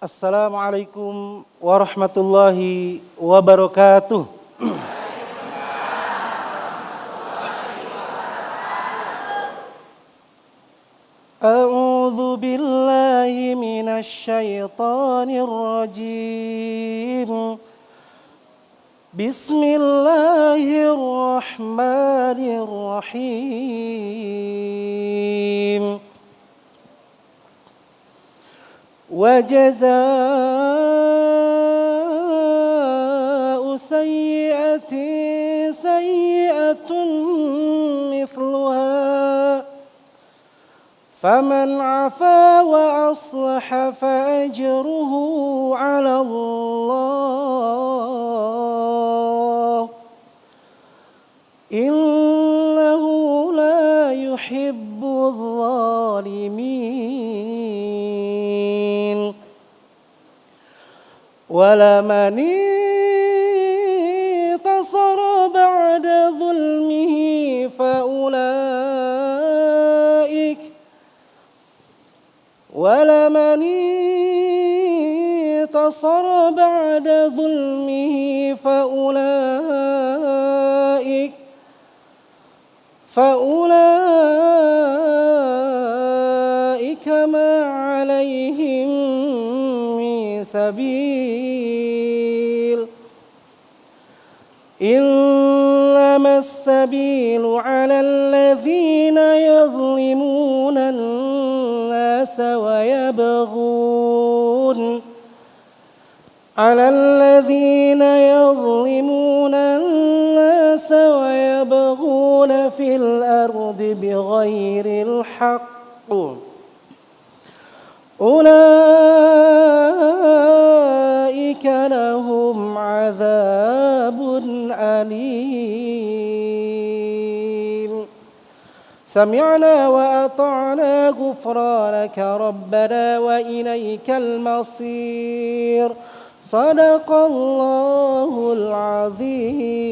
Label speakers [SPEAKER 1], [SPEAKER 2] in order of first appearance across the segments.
[SPEAKER 1] Assalamualaikum warahmatullahi wabarakatuh. A'udzu billahi minasy syaithanir rajim. Bismillahirrahmanirrahim. وجزاء سيئة سيئة مثلها فمن عفا وأصلح فأجره على الله إنه لا يحب الظالمين ولمن انتصر بعد ظلمه فأولئك ما عليهم من سبيل إنما السبيل على الذين يظلمون الناس ويبغون في الأرض بغير الحق أولئك لهم عذاب أليم سمعنا وأطعنا غفرانك ربنا وإليك المصير صدق الله العظيم.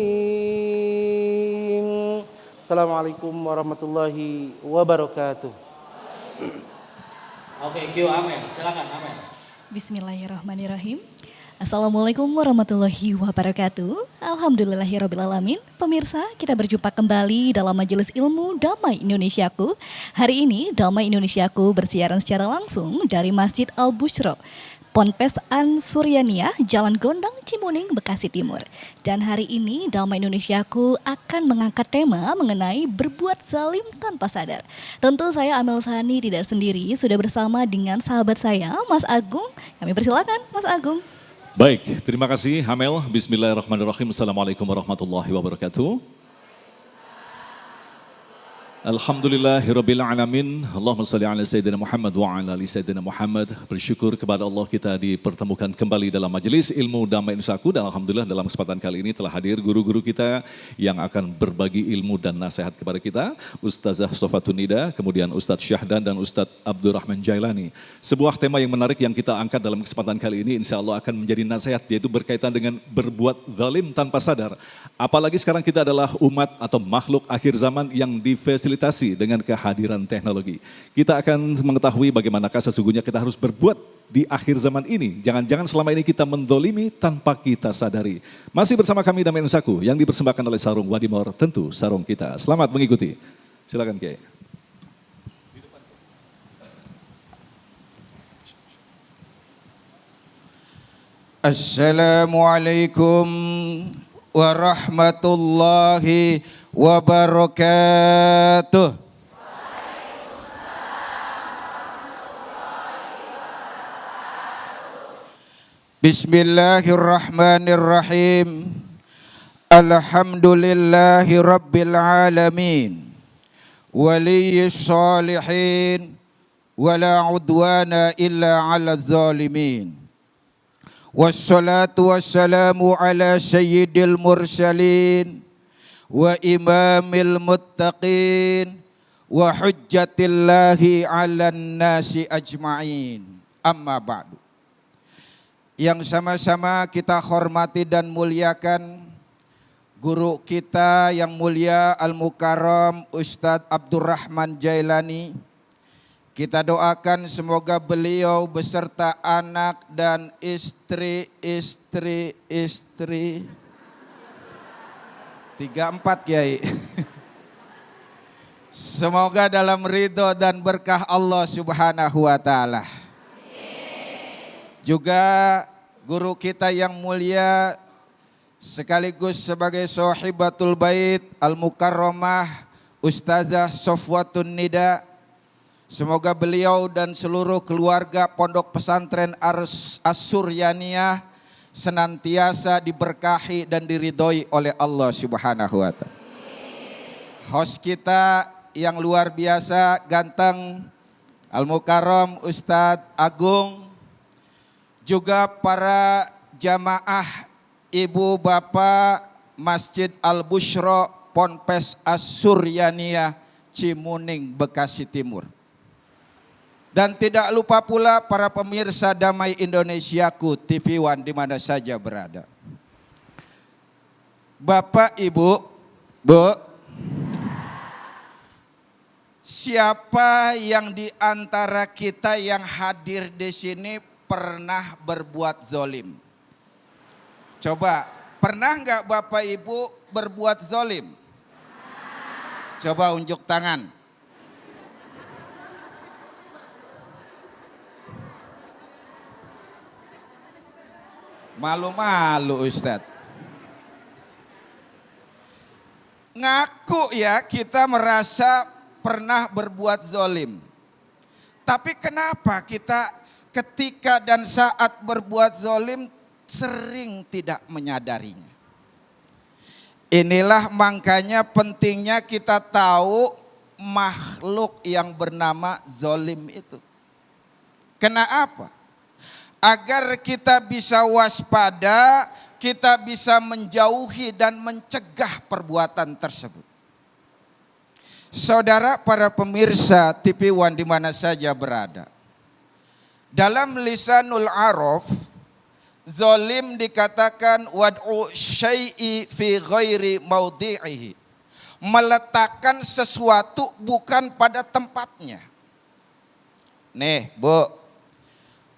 [SPEAKER 1] Assalamualaikum warahmatullahi wabarakatuh.
[SPEAKER 2] Oke, Q, amin. Silakan, amin.
[SPEAKER 3] Bismillahirrahmanirrahim. Assalamualaikum warahmatullahi wabarakatuh. Alhamdulillahirrabbilalamin. Pemirsa, kita berjumpa kembali dalam Majelis Ilmu Damai Indonesiaku. Hari ini Damai Indonesiaku bersiaran secara langsung dari Masjid Al-Busyra, Ponpes An Suryania, Jalan Gondang, Cimuning, Bekasi Timur. Dan hari ini Damai Indonesiaku akan mengangkat tema mengenai berbuat zalim tanpa sadar. Tentu saya Amel Sani tidak sendiri, sudah bersama dengan sahabat saya, Mas Agung. Kami persilakan, Mas Agung.
[SPEAKER 4] Baik, terima kasih Amel. Bismillahirrahmanirrahim. Assalamualaikum warahmatullahi wabarakatuh. Alhamdulillahirrabbilalamin. Allahumma salli ala Sayyidina Muhammad wa ala ali Sayyidina Muhammad. Bersyukur kepada Allah kita dipertemukan kembali dalam Majelis Ilmu Damai Indonesiaku. Dan Alhamdulillah dalam kesempatan kali ini telah hadir guru-guru kita yang akan berbagi ilmu dan nasihat kepada kita. Ustazah Sofatun Nida, kemudian Ustadz Syahdan dan Ustadz Abdurrahman Jailani. Sebuah tema yang menarik yang kita angkat dalam kesempatan kali ini insya Allah akan menjadi nasihat, yaitu berkaitan dengan berbuat zalim tanpa sadar. Apalagi sekarang kita adalah umat atau makhluk akhir zaman yang difasilitasi dengan kehadiran teknologi. Kita akan mengetahui bagaimanakah sesungguhnya kita harus berbuat di akhir zaman ini. Jangan-jangan selama ini kita mendolimi tanpa kita sadari. Masih bersama kami Damai Indonesiaku yang dipersembahkan oleh Sarung Wadimor, tentu sarung kita. Selamat mengikuti. Silakan Kiai.
[SPEAKER 5] Assalamualaikum warahmatullahi wabarakatuh. Bismillahirrahmanirrahim. Alhamdulillahi rabbil alamin. Waliyyis salihin. Wala udwana illa ala zalimin. Wassalatu wassalamu ala sayyidil mursalin wa imamil muttaqin wa hujjatillahi ala nasi ajma'in. Amma ba'du. Yang sama-sama kita hormati dan muliakan guru kita yang mulia Al-Mukarram Ustadz Abdurrahman Jailani. Kita doakan semoga beliau beserta anak dan istri. 3-4 Kiai. Semoga dalam ridho dan berkah Allah Subhanahu wa taala. Juga guru kita yang mulia sekaligus sebagai sahibatul bait al-mukarramah Ustazah Sofwatun Nida. Semoga beliau dan seluruh keluarga Pondok Pesantren As-Suryaniyah senantiasa diberkahi dan diridhoi oleh Allah Subhanahu wa taala. Host kita yang luar biasa ganteng Al-Mukarram Ustadz Agung, juga para jamaah ibu bapak Masjid Al-Bushra Ponpes As-Suryaniyah Cimuning Bekasi Timur. Dan tidak lupa pula para pemirsa Damai Indonesiaku TV One di mana saja berada. Bapak, Ibu, Bu, siapa yang di antara kita yang hadir di sini pernah berbuat zolim? Coba, pernah nggak Bapak Ibu berbuat zolim? Coba unjuk tangan. Malu-malu Ustadz. Ngaku ya kita merasa pernah berbuat zolim. Tapi kenapa kita ketika dan saat berbuat zolim sering tidak menyadarinya? Inilah makanya pentingnya kita tahu makhluk yang bernama zolim itu. Kenapa? Agar kita bisa waspada, kita bisa menjauhi dan mencegah perbuatan tersebut. Saudara para pemirsa TV One di mana saja berada. Dalam lisanul araf, zolim dikatakan wad'u syai'i fi ghairi maudhi'ihi. Meletakkan sesuatu bukan pada tempatnya. Nih, Bu.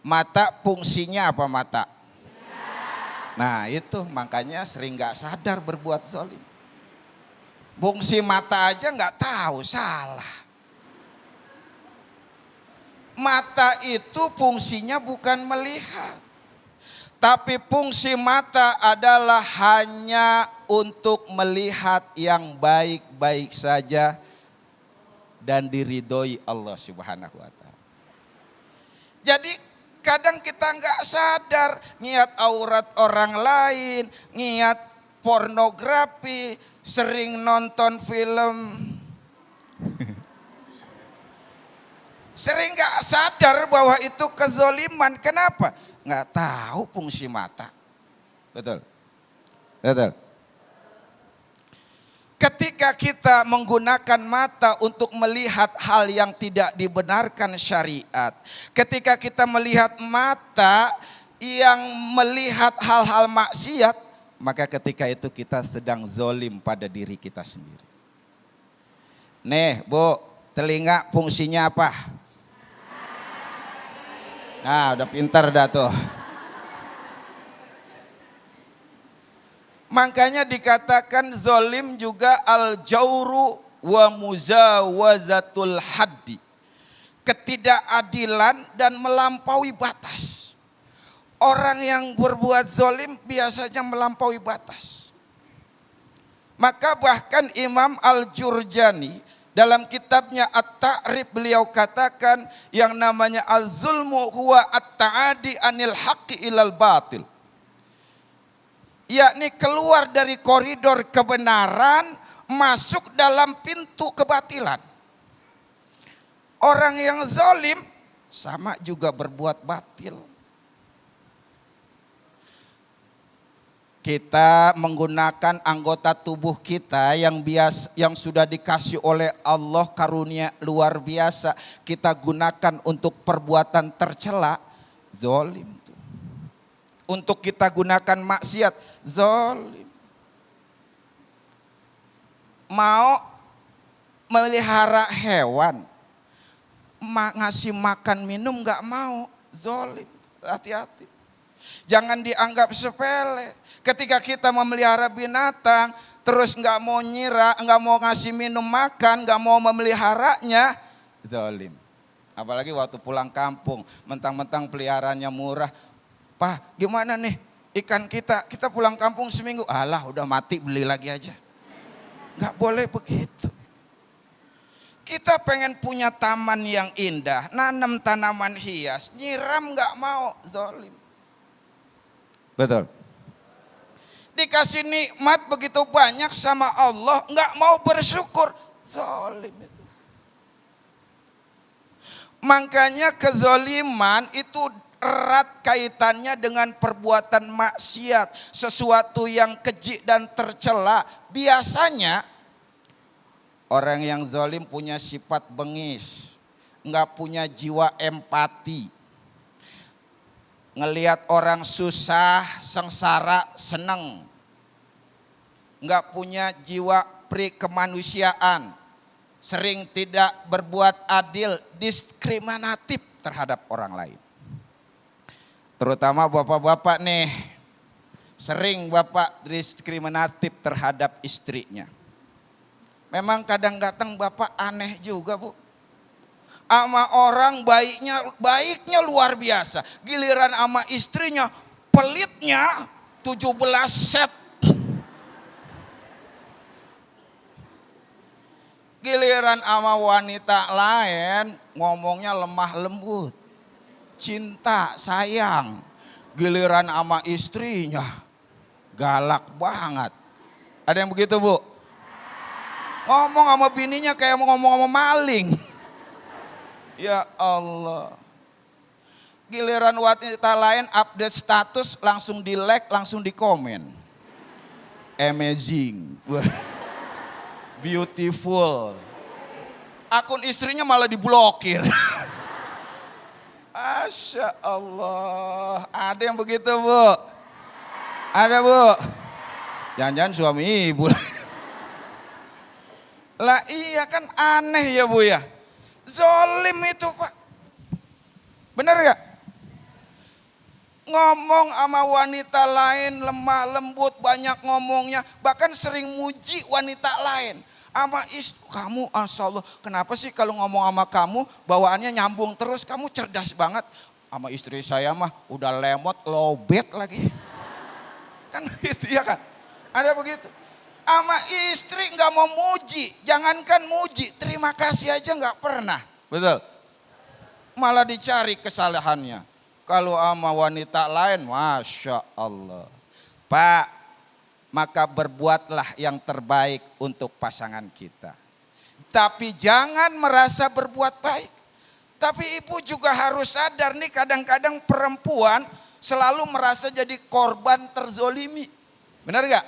[SPEAKER 5] Mata fungsinya apa mata? Nah itu makanya sering gak sadar berbuat zolim. Fungsi mata aja gak tahu, salah. Mata itu fungsinya bukan melihat. Tapi fungsi mata adalah hanya untuk melihat yang baik-baik saja dan diridhoi Allah Subhanahu wa taala. Jadi kadang kita nggak sadar niat aurat orang lain, niat pornografi, sering nonton film. Sering nggak sadar bahwa itu kezoliman. Kenapa? Nggak tahu fungsi mata. Betul. Betul. Ketika kita menggunakan mata untuk melihat hal yang tidak dibenarkan syariat, ketika kita melihat mata yang melihat hal-hal maksiat, maka ketika itu kita sedang zolim pada diri kita sendiri. Nih Bu, telinga fungsinya apa? Nah udah pintar dah tuh. Makanya dikatakan zolim juga al-jauru wa muzawazatul haddi. Ketidakadilan dan melampaui batas. Orang yang berbuat zolim biasanya melampaui batas. Maka bahkan Imam Al-Jurjani dalam kitabnya At-Ta'rif beliau katakan yang namanya az-zulmu huwa at-ta'adi anil haqqi ilal batil. Yakni keluar dari koridor kebenaran, masuk dalam pintu kebatilan. Orang yang zalim sama juga berbuat batil. Kita menggunakan anggota tubuh kita yang sudah dikasih oleh Allah karunia luar biasa, kita gunakan untuk perbuatan tercela, zalim. Untuk kita gunakan maksiat, zalim. Mau melihara hewan, ngasih makan minum nggak mau, zolim. Hati-hati. Jangan dianggap sepele. Ketika kita memelihara binatang, terus nggak mau nyira, nggak mau ngasih minum makan, nggak mau memeliharanya, zolim. Apalagi waktu pulang kampung, mentang-mentang peliharaannya murah. Pak, gimana nih ikan kita pulang kampung seminggu, alah udah mati beli lagi aja. Nggak boleh begitu. Kita pengen punya taman yang indah, nanam tanaman hias, nyiram nggak mau, zolim. Betul. Dikasih nikmat begitu banyak sama Allah, nggak mau bersyukur, zolim itu. Makanya kezoliman itu erat kaitannya dengan perbuatan maksiat, sesuatu yang keji dan tercela. Biasanya orang yang zalim punya sifat bengis, nggak punya jiwa empati. Ngelihat orang susah, sengsara, seneng. Nggak punya jiwa pri kemanusiaan. Sering tidak berbuat adil, diskriminatif terhadap orang lain. Terutama bapak-bapak nih, sering bapak diskriminatif terhadap istrinya. Memang kadang-kadang bapak aneh juga bu. Sama orang baiknya luar biasa. Giliran sama istrinya pelitnya 17 set. Giliran sama wanita lain ngomongnya lemah lembut. Cinta, sayang. Giliran sama istrinya galak banget. Ada yang begitu bu? Ngomong sama bininya kayak mau ngomong sama maling. Ya Allah. Giliran wanita lain update status langsung di like, langsung di komen. Amazing. Beautiful. Akun istrinya malah diblokir. Masya Allah. Ada yang begitu bu? Ada bu? Jangan-jangan suami ibu. Lah iya kan aneh ya bu ya. Zolim itu pak. Benar gak? Ngomong sama wanita lain lemah lembut, banyak ngomongnya. Bahkan sering muji wanita lain. Sama istri, kamu Masya Allah, kenapa sih kalau ngomong sama kamu bawaannya nyambung terus, kamu cerdas banget. Sama istri saya mah udah lemot, lowbat lagi. Kan gitu ya kan, ada begitu. Sama istri nggak mau muji, jangankan muji, terima kasih aja nggak pernah. Betul. Malah dicari kesalahannya. Kalau sama wanita lain, Masya Allah. Pak, maka berbuatlah yang terbaik untuk pasangan kita. Tapi jangan merasa berbuat baik. Tapi ibu juga harus sadar nih kadang-kadang perempuan selalu merasa jadi korban terzolimi. Benar gak?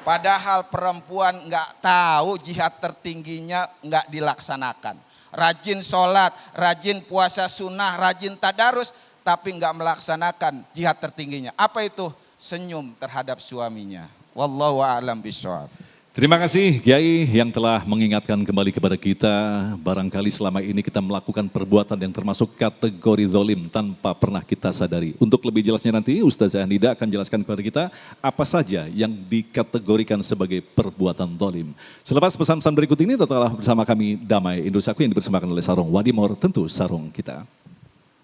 [SPEAKER 5] Padahal perempuan gak tahu jihad tertingginya gak dilaksanakan. Rajin sholat, rajin puasa sunnah, rajin tadarus. Tapi gak melaksanakan jihad tertingginya. Apa itu? Senyum terhadap suaminya. Wallahu a'lam bishawab.
[SPEAKER 4] Terima kasih Kiai yang telah mengingatkan kembali kepada kita. Barangkali selama ini kita melakukan perbuatan yang termasuk kategori zalim tanpa pernah kita sadari. Untuk lebih jelasnya nanti Ustazah Nida akan jelaskan kepada kita apa saja yang dikategorikan sebagai perbuatan zalim. Selepas pesan-pesan berikut ini tetaplah bersama kami Damai Indosaku yang dipersembahkan oleh Sarung Wadimor, tentu sarung kita.